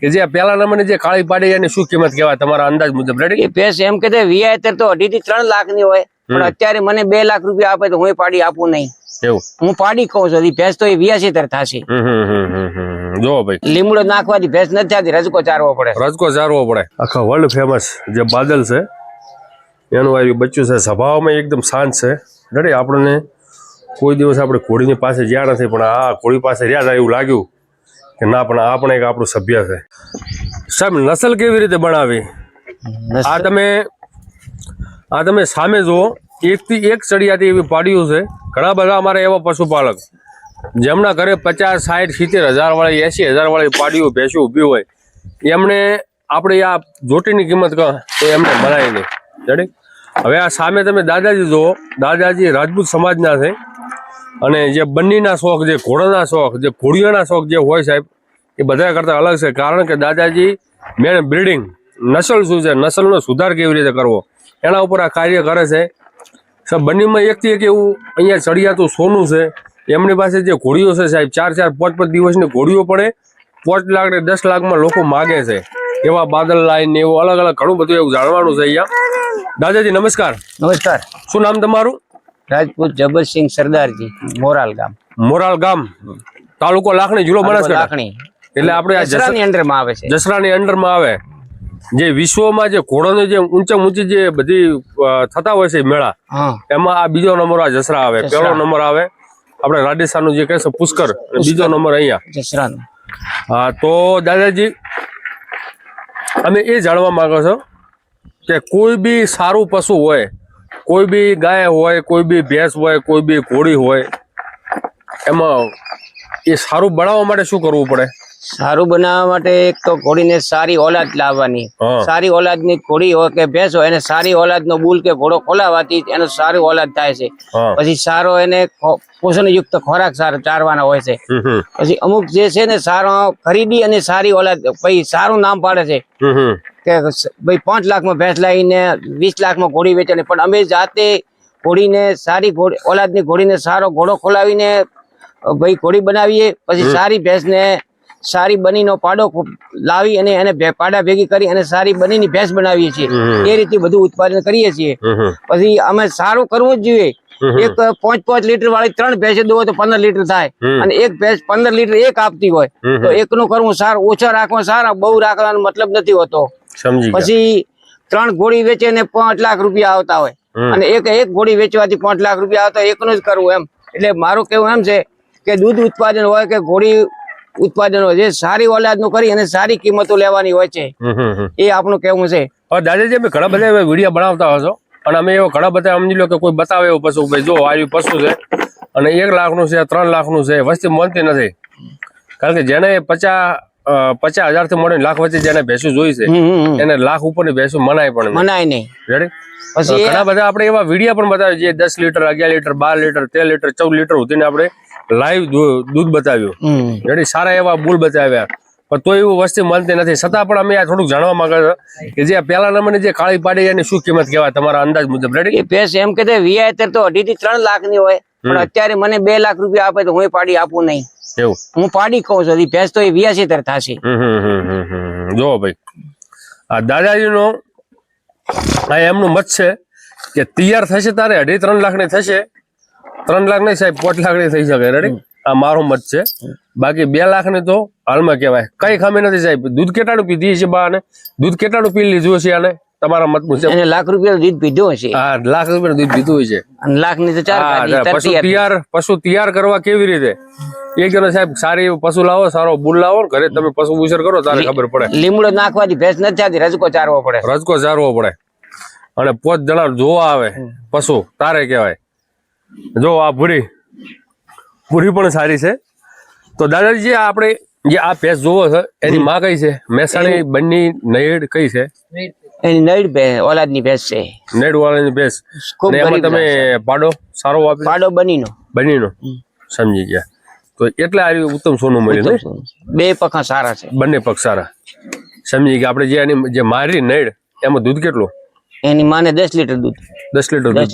કે જે પેલા નંબરની જે કાળી પાડી એની શું કિંમત કહેવાય તમારા અંદાજ મુજબ? રેડી? એ ભેંસ એમ કે વીઆઈતર તો 2.5 થી 3 લાખ ની હોય, પણ અત્યારે મને 2 લાખ રૂપિયા આપે તો હું પાડી આપું નહીં. એવું હું પાડી કહું છું, ભેંસ તો એ 82 થશે. જો ભાઈ, લીમડો નાખવાથી ભેંસ નથી થતી, રજકો ચારવો પડે. રજકો ચારવો પડે. આખા વર્લ્ડ ફેમસ જે બાદલ છે એનું આવ્યું બચ્ચું છે. સ્વભાવમાં એકદમ શાંત છે. રેડી? આપણને કોઈ દિવસ આપણે ઘોડીની પાસે જ્યાં નથી, પણ આ ઘોડી પાસે રહ્યા એવું લાગ્યું કે ના, પણ આ પણ એક આપણું સભ્ય છે. સાહેબ, નસલ કેવી રીતે બનાવી? આ તમે સામે જુઓ, એકથી એક ચડિયાતી એવી પાડીઓ છે. ઘણા બધા અમારા એવા પશુપાલક જેમના ઘરે 50, 60, 70 હજાર વાળી, 80,000 વાળી પાડીઓ ભેંસો ઊભી હોય, એમને આપણે આ જોટીની કિંમત કહો તો એમને મળાય નહીં. રેડી? હવે આ સામે તમે દાદાજી જુઓ. દાદાજી રાજપૂત સમાજના છે, અને જે બંનીના શોખ, જે ઘોડાના શોખ, જે ઘોડીઓના શોખ જે હોય સાહેબ, એ બધા કરતાં અલગ છે. કારણ કે દાદાજી મેન બ્રીડિંગ, નસલ શું છે, નસલનો સુધાર કેવી રીતે કરવો, એના ઉપર આ કાર્ય કરે છે. સાહેબ, બંનીમાં એકથી એક એવું અહીંયા ચડિયાતું સોનું છે. એમની પાસે જે ઘોડીઓ છે સાહેબ, 4, 5 દિવસની ઘોડીઓ પડે, 5 લાખ ને 10 લાખમાં લોકો માગે છે. એવા બાદલ લાઈન ને એવું અલગ અલગ ઘણું બધું એવું જાણવાનું છે અહીંયા. દાદાજી નમસ્કાર. નમસ્કાર. શું નામ તમારું? રાજપૂત જબરસિંહ સરદારજી, મોરાલ ગામ. મોરાલ ગામ, તાલુકો લાખણી, જિલ્લો બનાસકાંઠા. એટલે આપણે જસરાની અંડરમાં આવે છે. જસરાની અંડરમાં આવે. જે વિશ્વમાં જે ઘોડોની જે ઊંચી જે બધી થતા હોય છે મેળા, એમાં આ બીજો નંબર આ જસરા આવે. પહેલો નંબર આવે આપણે રાજસ્થાનનું જે કહે છે પુષ્કર, બીજો નંબર અહીંયા જસરાનો. હા, તો દાદાજી અમે એ જાણવા માંગો છો કે કોઈ બી સારું પશુ હોય, કોઈ બી ગાય હોય, કોઈ બી ભેંસ હોય, કોઈ બી ઘોડી હોય, એમાં એ સારું બનાવવા માટે શું કરવું પડે? સારું બનાવવા માટે એક તો ઘોડીને સારી ઓલાદ લાવવાની. સારી ઓલાદની ઘોડી હોય કે ભેંસ હોય, એને સારી ઓલાદનો બુલ કે ઘોડો ખોલાવાથી એનો સારી ઓલાદ થાય છે. પછી સારો એને પોષણયુક્ત ખોરાક સારો ચારવાના હોય છે. પછી અમુક જે છે ને સારો ખરીદી અને સારી ઓલાદ, પછી સારું નામ પાડે છે કે ભાઈ 5 લાખમાં ભેંસ લાવીને 20 લાખમાં ઘોડી વેચવાની. પણ અમે જાતે ઘોડીને સારી ઓલાદની ઘોડીને સારો ઘોડો ખોલાવીને ભાઈ ઘોડી બનાવીએ. પછી સારી ભેંસને સારી બનીનો પાડો લાવી અને એને પાડા ભેગી કરી અને સારી બનીની ભેંસ બનાવીએ છીએ. એ રીતે બધું ઉત્પાદન કરીએ છીએ. પછી અમે સારું કરવું જ જોઈએ. એક 5 લીટર વાળી 3 ભેંસે દો તો 15 લીટર થાય, અને એક ભેંસ 15 લીટર એક આપતી હોય તો એકનું કરવું સારું. ઓછા રાખવા સારા, બહુ રાખવાનો મતલબ નથી હોતો. પછી 3 ઘોડી વેચે ને 5 લાખ રૂપિયા આવતા હોય, અને એક ઘોડી વેચવાથી 5 લાખ રૂપિયા આવતા, એકનું જ કરવું એમ. એટલે મારું કેવું એમ છે કે દૂધ ઉત્પાદન હોય કે ઘોડી ઉત્પાદન હોય, જે સારી ઓલાદ નું કરી અને સારી કિંમતો લેવાની હોય છે, એ આપણું કેવું છે. દાદાજી, અમે ઘણા બધા વિડીયો બનાવતા હશો, અને અમે એવો ઘણા બધા સમજી લો કે કોઈ બતાવે એવું પશુ, ભાઈ જો આવી પશુ છે અને 1 લાખનું છે, 3 લાખનું છે, વસ્તી મળતી નથી. કારણ કે જેને 50,000 થી મળીને લાખ વચ્ચે જેને ભેંસું જોઈ છે, એને લાખ ઉપરની ભેંસું મનાય પણ મનાય નહીં. રેડી? પછી ઘણા બધા આપણે એવા વિડીયો પણ બતાવ્યા, જે 10 litre, 11 litre, 12 litre, 13 litre, 14 litre સુધીને આપણે લાઈવ દૂધ બતાવ્યું. રેડી? સારા એવા બુલ બતાવ્યા, પણ તો એવું વસ્તી મળતી નથી. છતાં પણ અમે આ થોડુંક જાણવા માંગે છે કે જે પેલા નંબરની જે કાળી પાડી એની શું કિંમત કહેવાય તમારા અંદાજ મુજબ? રેડી? એ ભેંસ એમ કે વીઆઈતર તો 2.5 થી 3 લાખ ની હોય, પણ અત્યારે મને 2 લાખ રૂપિયા આપે તો હું પાડી આપું નહીં. એવું? હું પાડી કહું છું, ભેંસ તો એ 82 થશે. જો ભાઈ, આ દાદાજીનો આ એમનું મત છે કે તૈયાર થશે તારે 2.5-3 લાખ ની થશે. 3 લાખ નહીં સાહેબ, 5 લાખ ની થઈ શકે. રેડી? આ મારો મત છે. બાકી 2 લાખ ની તો હાલમાં કહેવાય. કઈ ખામી નથી સાહેબ. દૂધ કેટલાનું પીધી છે બા, અને દૂધ કેટલાનું પી લીધું છે આને તમારા મત મુજબ? એને લાખ રૂપિયા દૂધ પીધું હશે. હા, લાખ રૂપિયા દૂધ પીધું છે. અને લાખ ની તો 4 પશુ તૈયાર કરવા કેવી રીતે? એક જણ સાહેબ સારી પશુ લાવો, સારો બુલ લાવો, ઘરે તમે પશુ ઉછેર કરો તારે ખબર પડે. લીમડો નાખવાથી ભેંસ નથી થતી, રજકો ચારવો પડે. રજકો ચારવો પડે. અને 5 જણા જોવા આવે પશુ તારે કહેવાય. જો આ ભૂરી પણ સારી છે. તો દાદાજી, આપણે જે આ ભેંસ જોવો છે એની માં કઈ છે? મહેસાણી, બન્ની, નૈડ કઈ છે? એની નૈડ ઓલાદની ભેંસ છે. નૈડ વાળાની ભેંસ. એમાં તમે પાડો સારો વાપરો? પાડો બનીનો. સમજી ગયા. તો એટલે આ ઉત્તમ સોનું મળ્યું. 2 પગ સારા છે, બંને પગ સારા. સમજી ગયા. આપણે જે એની જે મારી નૈડ, એમાં દૂધ કેટલું? એની માને 10 લીટર દૂધ. 10 લીટર દૂધ.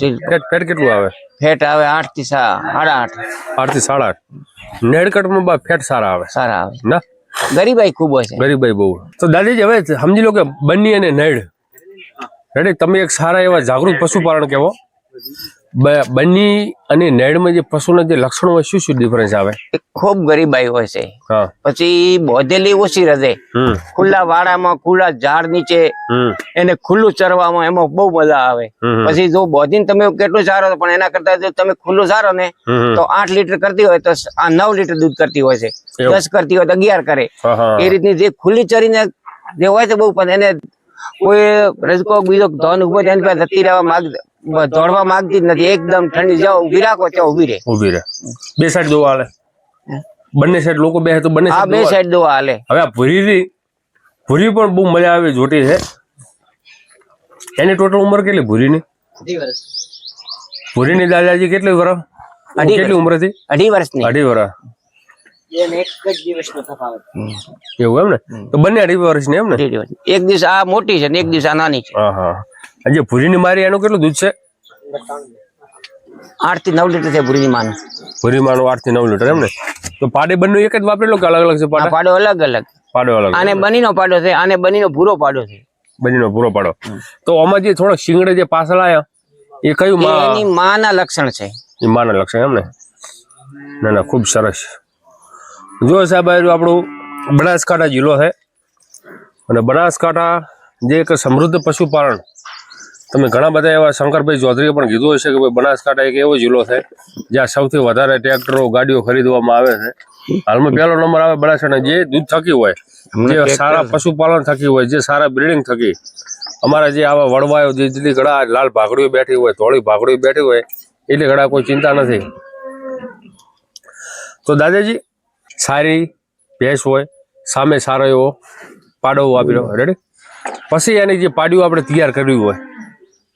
ફેટ કેટલું આવે? ફેટ આવે 8 થી 8.5. 8 થી 8.5. નેડકટમાં ફેટ સારા આવે. સારા આવે ના? ગરીબાઈ ખૂબ હોય છે. ગરીબાઈ બહુ. તો દાદાજી હવે સમજી લો કે બન્ની અને નેડ રેડી તમે એક સારા એવા જાગૃત પશુપાલન કહેવો. બન્ની અને નેડમાં જે પશુના જે લક્ષણો હોય શું શું ડિફરન્સ આવે? એ ખૂબ ગરીબાઈ હોય છે. હા. પછી બોધેલી ઓછી રહે. ખુલ્લા વાડામાં ખુલ્લા ઝાડ નીચે એને ખુલ્લું ચરવામાં એમાં બહુ મજા આવે. પછી જો બોધીને તમે કેટલું સારો પણ એના કરતા જો તમે ખુલ્લું સારો ને તો 8 લીટર કરતી હોય તો આ 9 લીટર દૂધ કરતી હોય છે. 10 કરતી હોય તો 11 કરે. એ રીતની જે ખુલ્લી ચરીને જે હોય છે બહુ, પણ એને કોઈ રજકો બીજો ધન ઉભો એની પાસે જતી રહેવા દોડવા માંગતી જ નથી. એકદમ ઠંડી જાઓ ઉભી રાખો ત્યાં ઉભી રહે. બે સાઈડ દોવા હાલે, બંને સાઈડ લોકો બે તો બંને બે સાઈડ દોવા હાલે. હવે આ ભૂરી પણ બહુ મજા આવે જોટી છે. એની ટોટલ ઉંમર કેટલી ભૂરીની? 2.5 વર્ષ. ભૂરીની દાદાજી કેટલી વર્ષ? કેટલી ઉંમર હતી? 2.5 વર્ષની. 2.5 વર્ષ. એક જ દિવસનો તફાવત. એવું એમ ને? તો બંને 2.5 વર્ષની એમ ને? એક દિવસ આ મોટી છે ને એક દિવસ આ નાની છે. જે ભૂરીની મારી એનું કેટલું દૂધ છે? 8 થી 9 લીટર છે ભૂરીની માનું. ભૂરી માનું 8 થી 9 લીટર એમ ને? તો પાડે બંને એક જ વાપરેલો કે અલગ અલગ છે? પાડો અલગ અલગ. પાડો અલગ. આને બનીનો પાડો છે, આને બનીનો ભૂરો પાડો છે. બનીનો ભૂરો પાડો. તો આમાં જે થોડો શિંગડે જે પાછળ આયા એ કયું એની માના લક્ષણ છે? એ માના લક્ષણ એમ ને? ના ના ખૂબ સરસ. જો સાહેબ આપણું બનાસકાંઠા જિલ્લો છે અને બનાસકાંઠા જે એક સમૃદ્ધ પશુપાલન, તમે ઘણા બધા એવા શંકરભાઈ ચૌધરીએ પણ કીધું હશે કે ભાઈ બનાસકાંઠા એક એવો જિલ્લો છે જ્યાં સૌથી વધારે ટ્રેક્ટરો ગાડીઓ ખરીદવામાં આવે છે. હાલમાં પહેલો નંબર આવે બનાસકાંઠા. જે દૂધ થકી હોય, જે સારા પશુપાલન થકી હોય, જે સારા બ્રીડિંગ થકી અમારા જે આવા વડવાયો જેટલી ઘડા લાલ ભાગડીઓ બેઠી હોય, ધોળી ભાગડીઓ બેઠી હોય એટલી ઘડા કોઈ ચિંતા નથી. તો દાદાજી સારી ભેંસ હોય, સામે સારો એવો પાડો આપી દો રેડી. પછી એની જે પાડીઓ આપણે તૈયાર કરવી હોય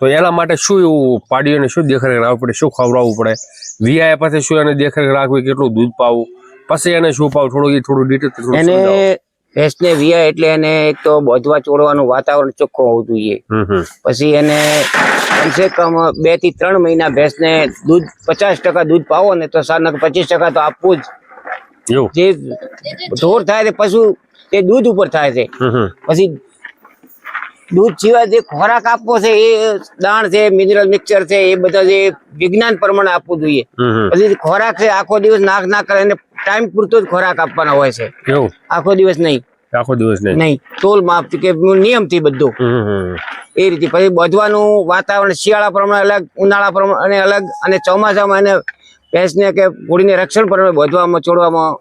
તો એના માટે શું એવું પાડીઓને શું દેખરેખ રાખવી પડે, શું ખવડાવવું પડે? વિયા પછી શું એને દેખરેખ રાખવી, કેટલું દૂધ પાવું, પછી એને શું પાવું, થોડું ડિટેલ એને ભેંસને વિયા એટલે એને એક તો બોધવા ચોડવાનું વાતાવરણ ચોખ્ખું હોવું જોઈએ. પછી એને કમસે કમ 2 થી 3 મહિના ભેંસને દૂધ 50% દૂધ પાવો ને તો 25% તો આપવું જ. જે ઢોર થાય છે પશુ તે દૂધ ઉપર થાય છે. પછી દૂધ સિવાય જે ખોરાક આપવો છે એ દાણ છે, મિનરલ મિક્સચર છે, એ બધા જે વિજ્ઞાન પ્રમાણે આપવું જોઈએ. પછી ખોરાક છે આખો દિવસ નાક કરે એને ટાઈમ પૂરતો જ ખોરાક આપવાના હોય છે. આખો દિવસ નહીં. તોલ માપ કે નિયમ થી બધું એ રીતે. પછી બધવાનું વાતાવરણ શિયાળા પ્રમાણે અલગ, ઉનાળા પ્રમાણે અલગ, અને ચોમાસામાં એને ભેંસને કે ઘોડીને રક્ષણ પ્રમાણે બધવામાં છોડવામાં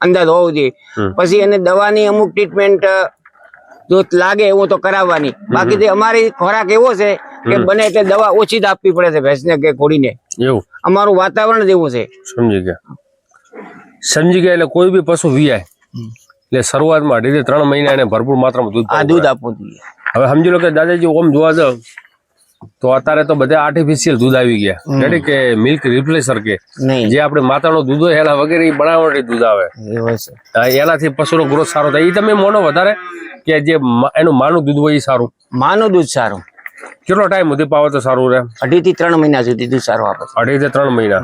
અંદાજ હોવો જોઈએ. પછી એને દવાની અમુક ટ્રીટમેન્ટ જો લાગે એવું તો કરાવવાની. બાકી જે અમારી ખોરાક એવો છે કે બને એટલે દવા ઓછી જ આપવી પડે છે ભેંસને કે ઘોડીને. એવું અમારું વાતાવરણ જ એવું છે. સમજી ગયા. એટલે કોઈ બી પશુ વિયાય એટલે શરૂઆતમાં 2 થી 3 મહિના એને ભરપૂર માત્રામાં દૂધ આપવું જોઈએ. હવે સમજી લો કે દાદાજી ઓમ જોવા જાવ તો અત્યારે તો બધા આર્ટિફિશિયલ દૂધ આવી ગયા એટલે કે મિલ્ક રિપ્લેસર કે જે આપણે માતાનો દૂધ હોય એના વગેરે બનાવટી દૂધ આવે. એનાથી પશુનો ગ્રોથ સારો થાય. એ તમે મોનો વધારે કે જે એનું માનું દૂધ હોય એ સારું? માનું દૂધ સારું. કેટલો ટાઈમ સુધી પાવો તો સારું રહે? 2 થી 3 મહિના સુધી દૂધ સારું આપે. 2 થી 3 મહિના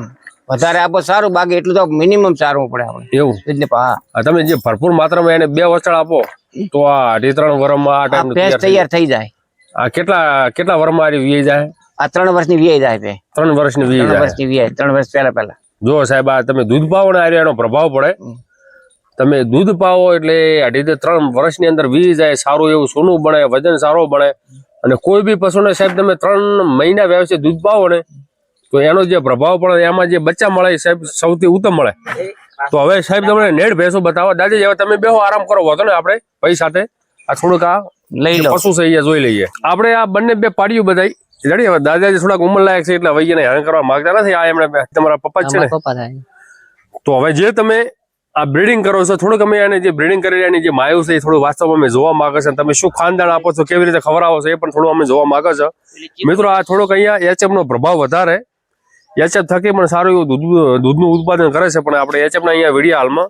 વધારે આપો સારું, બાકી એટલું તો મિનિમમ સારું પડે આપણે. એવું એટલે તમે જે ભરપૂર માત્રામાં એને 2 વચળ આપો તો આ 2 થી 3 વર્ષમાં આ ટાઈમ તૈયાર થઈ જાય. આ કેટલા વર્ષમાં આ વીઆઈ જાય? આ 3 વર્ષની વીઆઈ જાય. 3 વર્ષની વીઆઈ 3 વર્ષ પહેલા. જો સાહેબ આ તમે દૂધ પાવો ને એનો પ્રભાવ પડે. તમે દૂધ પાવો એટલે 2 થી 3 વર્ષની અંદર વી જાય, સારું એવું સોનું બને, વજન સારો બને. અને કોઈ બી પશુને સાહેબ તમે 3 મહિના વ્યવસ્થિત દૂધ પાવો ને તો એનો જે પ્રભાવ પડે, એમાં જે બચ્ચા મળે સાહેબ સૌથી ઉત્તમ મળે. તો હવે સાહેબ તમને નેડ ભેંસો બતાવો. દાદી હવે તમે બેહો, આરામ કરો, વધો ને આપણે પૈસા સાથે આ થોડુંક આ લઈ લો પશુ છે જોઈ લઈએ. આપણે આ બંને 2 પાડીઓ બધાઈ રેડી. હવે દાદાજી થોડાક ઉંમર લાયક છે એટલે વૈયાને હેરાન કરવા માંગતા નથી. આ એમણે તમારા પપ્પા જ છે ને? તો હવે જે તમે આ બ્રીડિંગ કરો છો, થોડુંક અમે એને જે બ્રીડિંગ કરી એની જે માયું છે એ થોડું વાસ્તવમાં અમે જોવા માંગે છે. તમે શું ખાનદાન આપો છો, કેવી રીતે ખવડાવો છો એ પણ થોડું અમે જોવા માંગે છે. મિત્રો આ થોડોક અહીંયા એચએફ નો પ્રભાવ વધારે, એચએફ થકી પણ સારું એવું દૂધનું ઉત્પાદન કરે છે, પણ આપણે એચએફ ના અહીંયા વિડીયો હાલમાં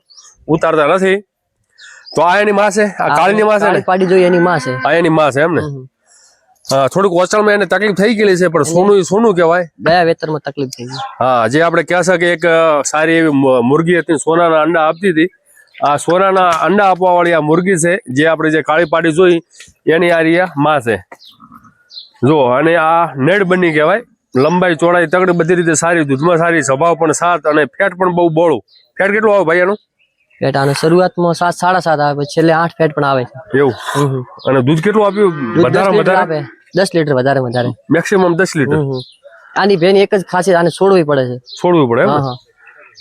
ઉતારતા નથી. તો આ એની માં છે, આ કાળીની માં છે ને? પાડી જોઈએ એની માં છે. આ એની માં છે એમ ને? થોડુંક ઓચળમાં એને તકલીફ થઈ ગયેલી છે, પણ સોનું કહેવાય. ગયા વેતરમાં તકલીફ થઈ ગઈ. હા, જે આપણે કહે છે કે એક સારી એવી મુરગી હતી, સોનાના અંડા આપતી હતી, આ સોનાના અંડા આપવા વાળી આ મુરગી છે, જે આપણે જે કાળી પાડી જોઈ એની આ રહ્યા માં છે જો. અને આ નેડ બની કહેવાય, લંબાઈ ચોડાઈ તગડી બધી રીતે સારી, દૂધમાં સારી, સ્વભાવ પણ સાત અને ફેટ પણ બહુ બોળું. ફેટ કેટલું આવે ભાઈ એનું? ફેટ આને શરૂઆતમાં 7 7.5 આવે, પછી છેલ્લે 8 ફેટ પણ આવે છે. એવું? અને દૂધ કેટલું આપ્યું? વધારે આપે 10 લીટર વધારે. Maximum 10 litre. આની ભેની એક જ ખાસિયત, આને છોડવી પડે છે. છોડવું પડે?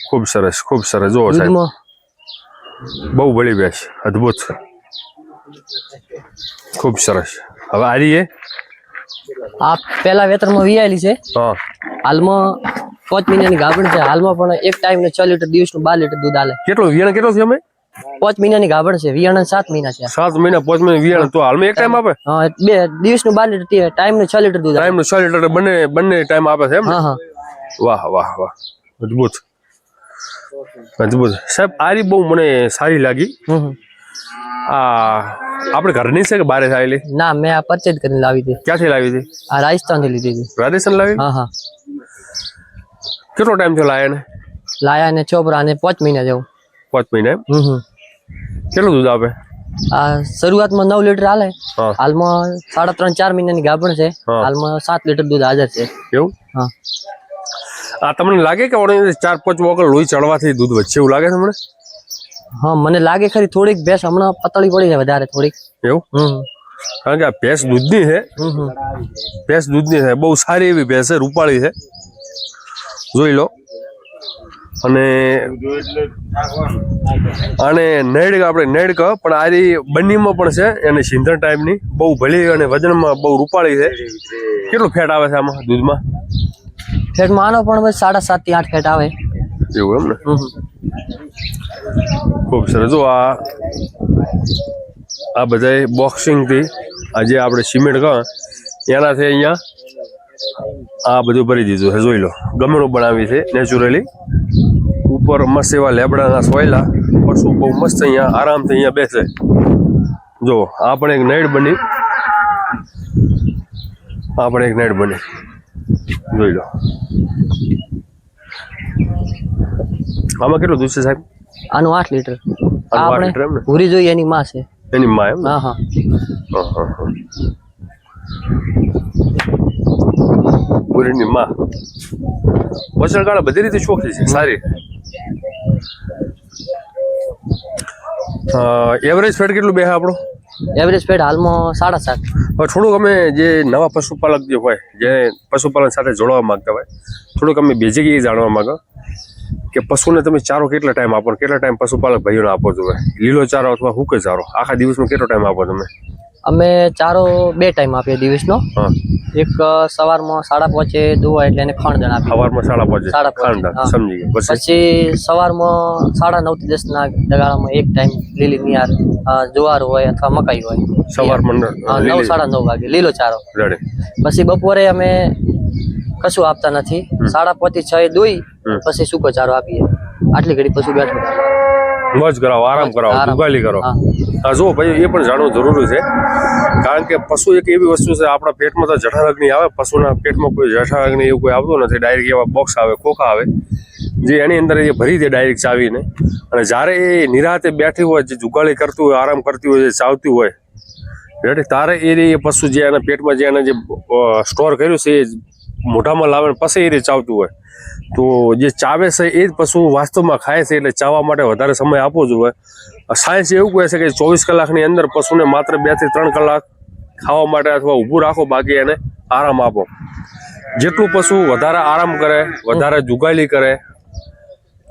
ખૂબ સરસ, ખૂબ સરસ. જો સાહેબ બહુ બળી ભેંસ, અદભુત, ખૂબ સરસ. હવે આરી આ પેલા વેતરમાં વિયાયેલી છે. હા, હાલમાં 5 મહિનાની ગાભણ છે. હાલમાં પણ એક ટાઈમ ને 6 લીટર દિવસનું 12 લીટર દૂધ આલે. કેટલું વિયાણ કેટલું છે? અમે 5 મહિનાની ગાભણ છે. વિયાણ 7 મહિના છે. 7 મહિના 5 મહિના વિયાણ. તો હાલમાં એક ટાઈમ આપે? હા, બે દિવસનું 12 લીટર, ટાઈમ નું 6 લીટર દૂધ. ટાઈમ નું 6 લીટર બંને ટાઈમ આપે છે એમ? હા. વાહ વાહ વાહ, અદભુત અદભુત. સાહેબ આરી બહુ મને સારી લાગી. આ આપણે ઘરની છે કે બારે આવેલી? ના, મેં આ પરચેજ કરીને લાવી હતી. ક્યાંથી લાવી હતી? આ રાજસ્થાન થી લીધી હતી. રાજસ્થાન લાવી? હા. કેટલો ટાઈમ થયો લાયા ને? લાયા ને ચોપરા ને 5 મહિના જેવું. 5 મહિના એમ? કેટલું દૂધ આપે? આ શરૂઆતમાં 9 લીટર હાલે. હા. હાલમાં 3.5 4 મહિનાની ગાભણ છે. હાલમાં 7 લીટર દૂધ હાજર છે. એવું? હા. આ તમને લાગે કે 4-5 વખત લોહી ચડવાથી દૂધ વધશે એવું લાગે છે મને? હા, મને લાગે ખરી. થોડીક ભેંસ હમણાં પતળી પડી છે વધારે થોડીક. એવું? કારણ કે આ ભેંસ દૂધની છે. ભેંસ દૂધની છે, બહુ સારી એવી ભેંસ છે, રૂપાળી છે, જોઈ લો. અને આને નેડ આપણે નેડ કહો, પણ આરી બંનીમાં પણ છે, અને સિંધર ટાઈપની બહુ ભલી અને વજનમાં બહુ રૂપાળી છે. કેટલું ફેટ આવે છે આમાં દૂધમાં? ફેટ માનો પણ બસ 7.5 થી 8 ફેટ આવે. એવું એમ ને? ખૂબ સરસ. જો આ બધા બોક્સિંગથી આજે આપણે સિમેન્ટ કહો એનાથી અહીંયા આ બધું ભરી દીધું છે, જોઈ લો. ગમેણું બનાવી છે નેચરલી. ઉપર મસ્ત એવા લેબડાના સોયલા, પશુ બહુ મસ્ત અહીંયા આરામથી અહીંયા બેસે. જો આ પણ એક નેડ બની, આ પણ એક નેડ બની, જોઈ લો. આમાં કેટલું દૂધ છે સાહેબ? આનું 8 લીટર. આનું 8 લીટર એમ ને? ભૂરી જોઈએ એની માં છે. એની માં એમ? હા. પૂરીની માં વસણગાળા બધી રીતે ચોખ્ખી છે, સારી. એવરેજ ફેટ કેટલું બે આપણું? એવરેજ ફેટ હાલમાં 7.5. હવે થોડુંક અમે જે નવા પશુપાલક જે હોય, જે પશુપાલન સાથે જોડવા માંગતા હોય, થોડુંક અમે બેઝિક એ જાણવા માંગો કે પશુને તમે ચારો કેટલા ટાઈમ આપો, કેટલા ટાઈમ પશુપાલક ભાઈઓને આપો છો? લીલો ચારો અથવા સૂકો ચારો આખા દિવસમાં કેટલો ટાઈમ આપો તમે? અમે ચારો 2 ટાઈમ આપીએ દિવસનો. એક સવારમાં 5:30 દોવા એટલે એને ખાંડદાણ આપીએ. સવારમાં 5:30 ખાંડદાણ, સમજી ગયો. પછી સવારમાં 9:30 થી 10 ના દગાળામાં એક ટાઈમ લીલી નિયાર જુવાર હોય અથવા મકાઈ હોય. સવારમાં 9 9:30 વાગે લીલો ચારો. પછી બપોરે અમે કશું આપતા નથી. 5:30 થી 6 દોઈ પછી સૂકો ચારો આપીએ. આટલી ઘડી પશુ બેઠું મોજ કરાવો, આરામ કરાવો, દુગાલી કરો. હા જો ભાઈ, એ પણ જાણવું જરૂરી છે, કારણ કે પશુ એક એવી વસ્તુ છે, આપણા પેટમાં તો જઠરાગ્નિ આવે, પશુના પેટમાં કોઈ જઠરાગ્નિ એવું કોઈ આવતું નથી. ડાયરેક્ટ એવા બોક્સ આવે, ખોખા આવે, જે એની અંદર એ ભરી દે ડાયરેક્ટ ચાવીને. અને જ્યારે એ નિરાતે બેઠી હોય, જે જુગાળી કરતી હોય, આરામ કરતી હોય, જે ચાવતી હોય, તારે એ પશુ જે એના પેટમાં જે એને જે સ્ટોર કર્યું છે એ મોઢામાં લાવે પછી એ ચાવતું હોય. તો જે ચાવે છે એ જ પશુ વાસ્તવમાં ખાય છે, એટલે ચાવવા માટે વધારે સમય આપવો જોઈએ. સાયન્સ એવું કહે છે કે 24 કલાકની અંદર પશુને માત્ર 2 થી 3 કલાક ખાવા માટે અથવા ઊભું રાખો, બાકી એને આરામ આપો. જેટલું પશુ વધારે આરામ કરે, વધારે જુગાલી કરે,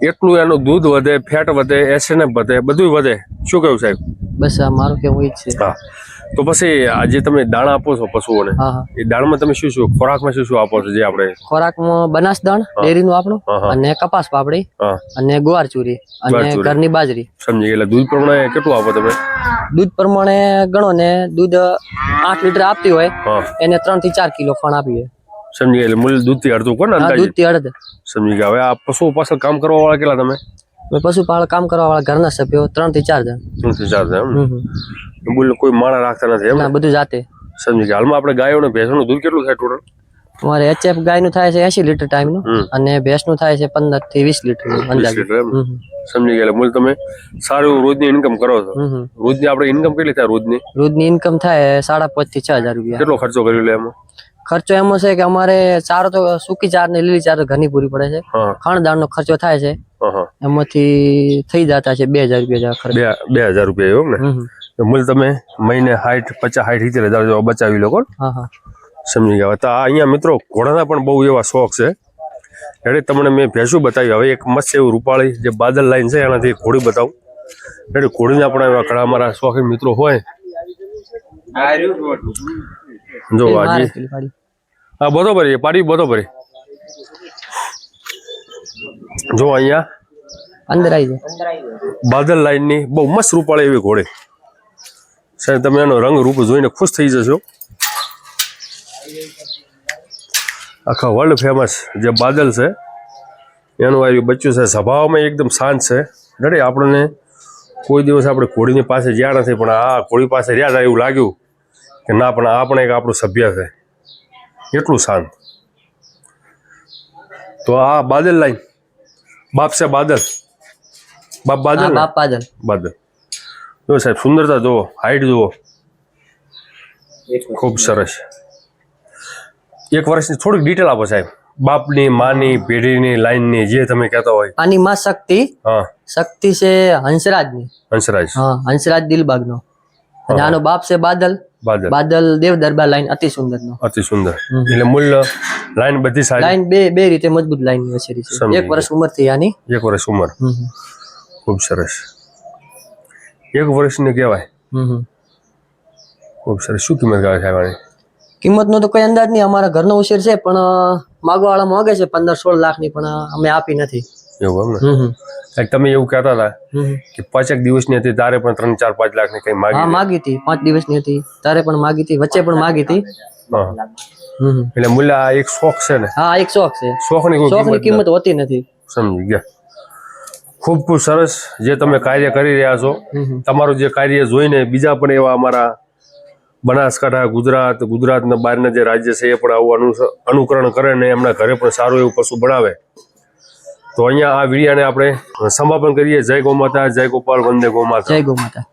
એટલું એનું દૂધ વધે, ફેટ વધે, એસએનએફ વધે, બધું વધે. શું કહ્યું સાહેબ? બસ આ મારું કેવું જ છે. હા, તો પછી આ જે તમે દાણા આપો છો પશુઓને, એ દાણામાં તમે શું ખોરાકમાં શું આપો છો? જે આપણે ખોરાકમાં બનાસ દાણ ડેરીનું આપણું, અને કપાસ પાપડી, અને ગુવાર ચૂરી, અને ઘરની બાજરી. સમજી એટલે દૂધ પ્રમાણે કેટલું આપો તમે? દૂધ પ્રમાણે ગણો ને, દૂધ 8 લીટર આપતી હોય એને 3 થી 4 કિલો ફણ આપીએ. સમજી એટલે મૂલ્ય દૂધથી અડધું કોને? દૂધથી અડધ. સમજી ગયા. હવે આ પશુઓ પાછળ કામ કરવા વાળા કેટલા તમે? પશુપાલન કામ કરવા વાળા ઘરના સભ્યો 3 થી 4 જણ. 3 થી 4 જણ એમ? બોલ કોઈ માણસ રાખતા નથી એમ? બધું જાતે. સમજી ગયા. હાલમાં આપણે ગાયો અને ભેંસોનું દૂધ કેટલું થાય ટોટલ? અમારે HF ગાય નું થાય છે 80 લીટર ટાઈમ નું અને ભેંસ નું થાય છે 15 થી 20 લીટર નું અંદાજે. સમજી ગયા. મૂળ તમે સારું રોજની ઇન્કમ કરો છો. રોજની આપણે ઇન્કમ કેટલી થાય રોજની? રોજની ઇન્કમ થાય 5.5 થી 6,000 રૂપિયા. કેટલો ખર્ચો કર્યો લે એમાં? ખર્ચો એમાં છે કે અમારે ચારો તો સૂકી ચાર ને લીલી ચાર ઘરની પૂરી પડે છે. ખાણદાણ નો ખર્ચો થાય છે એમાંથી થઈ જતા છે 2,000 રૂપિયા ખર્ચ. 2,000 રૂપિયા એવું ને? મૂળ તમે મહિને 60, 50, 60, 70,000 જેવા બચાવી લો. હા. સમજી ગયા. તો અહીંયા મિત્રો ઘોડાના પણ બહુ એવા શોખ છે. એટલે તમને મેં ભેંસું બતાવ્યું. હવે એક મસ્ત એવું રૂપાળી જે બાદલ લાઈન છે એનાથી ઘોડી બતાવું. એટલે ઘોડીના પણ એવા ઘણા અમારા શોખીન મિત્રો હોય. જો આજે હા બરોબર છે પાડી બરોબર. જો અહીંયા અંદર આવી જાય બાદલ લાઈન ની બહુ મસ્ત રૂપાળી એવી ઘોડી સાહેબ. તમે એનો રંગ રૂપ જોઈને ખુશ થઈ જશો. આખા વર્લ્ડ ફેમસ જે બાદલ છે એનું આવ્યું બચ્ચું છે. સ્વભાવમાં એકદમ શાંત છે. ડરે આપણને કોઈ દિવસ આપણે ઘોડીની પાસે જ્યાં નથી પણ આ ઘોડી પાસે રહ્યા એવું લાગ્યું કે ના પણ આ પણ એક આપણું સભ્ય છે. એટલું શાંત. તો આ બાદલ લાઈન બાપ છે બાદલ. બાપ બાદલ. બાપ બાદલ. બાદલ જો સાહેબ સુંદરતા જુઓ, હાઈટ જુઓ, ખૂબ સરસ. એક વર્ષની થોડીક ડિટેલ આપો સાહેબ. બાપની માની પેઢીની લાઈનની જે તમે કહેતા હોય. આની માં શક્તિ. હા શક્તિ છે હંસરાજની. હંસરાજ. હા હંસરાજ દિલબાગનો. અને આનો બાપ છે બાદલ. બાદલ. બાદલ દેવ દરબાર લાઈન અતિ સુંદર નો. અતિ સુંદર. એટલે મૂલ્ય લાઈન બધી સારી. લાઈન બે રીતે મજબૂત લાઈન વસેરી છે. 1 વર્ષ ઉંમર થી આની. 1 વર્ષ ઉંમર. ખૂબ સરસ. 1 વર્ષની કહેવાય. ખૂબ સરસ. શું કિંમત કહેવાય સાહેબ આની? કિંમત નો તો કોઈ અંદાજ નહીં. અમારા ઘરનો ઉછેર છે પણ માગવાળા માંગે છે 15-16 લાખ ની પણ અમે આપી નથી. એવું એમ ને? તમે એવું કહેતા હતા કે 5 દિવસની હતી તારે પણ 3, 4, 5 લાખ ની કઈ માગી? હા માગી હતી. 5 દિવસની હતી તારે પણ માગી હતી, વચ્ચે પણ માગી હતી. એટલે મૂલ્ય આ એક શોખ છે ને? હા એક શોખ છે. શોખની કિંમત હોતી નથી. સમજી ગયા. ખૂબ ખૂબ સરસ જે તમે કાર્ય કરી રહ્યા છો. તમારું જે કાર્ય જોઈને બીજા પણ એવા અમારા બનાસકાંઠા, ગુજરાતના બહારના જે રાજ્ય છે એ પણ આવું અનુકરણ કરે ને એમના ઘરે પણ સારું એવું પશુ બનાવે. તો અહીંયા આ વિડીયાને આપણે સમાપન કરીએ. જય ગૌ માતા, જય ગોપાલ, વંદે ગૌ માતા. જય ગૌ માતા.